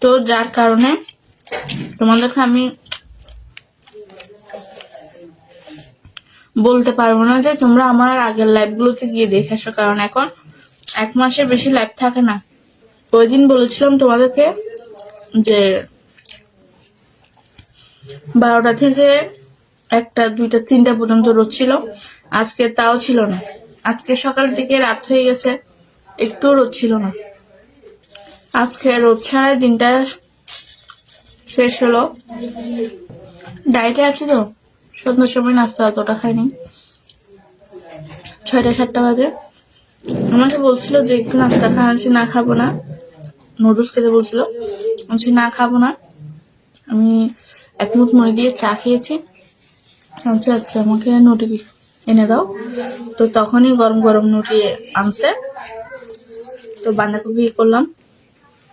তো যার কারণে তোমাদেরকে আমি বলতে পারবো না যে তোমরা আমার আগের লাইভগুলোতে গিয়ে দেখে আসো, কারণ এখন 1 মাসের বেশি লাইভ থাকে না। ওই দিন বলেছিলাম তোমাদেরকে যে 12টা থেকে 1টা 2টা 3টা পর্যন্ত রোদ ছিল। আজকে তাও ছিল না। আজকে সকাল থেকে রাত হয়ে গেছে, একটু রোদ ছিল না। আজকে রোদ ছাড়াই দিনটা শেষ হলো। ডায়েটে আছি তো, সন্ধ্যার সময় নাস্তা অতটা খাইনি। 6টা 7টা বাজে আমাকে বলছিল যে একটু নাস্তা খাওয়াচ্ছি, না খাবো না, নুডলস খেতে বলছিল, বলছি না খাবো না। আমি 1 মুঠ মুড়ি দিয়ে চা খেয়েছি। আচ্ছা আজকে আমাকে নুটি এনে দাও। তো তখনই গরম গরম নুটি আনছে, তো বাঁধাকপি করলাম।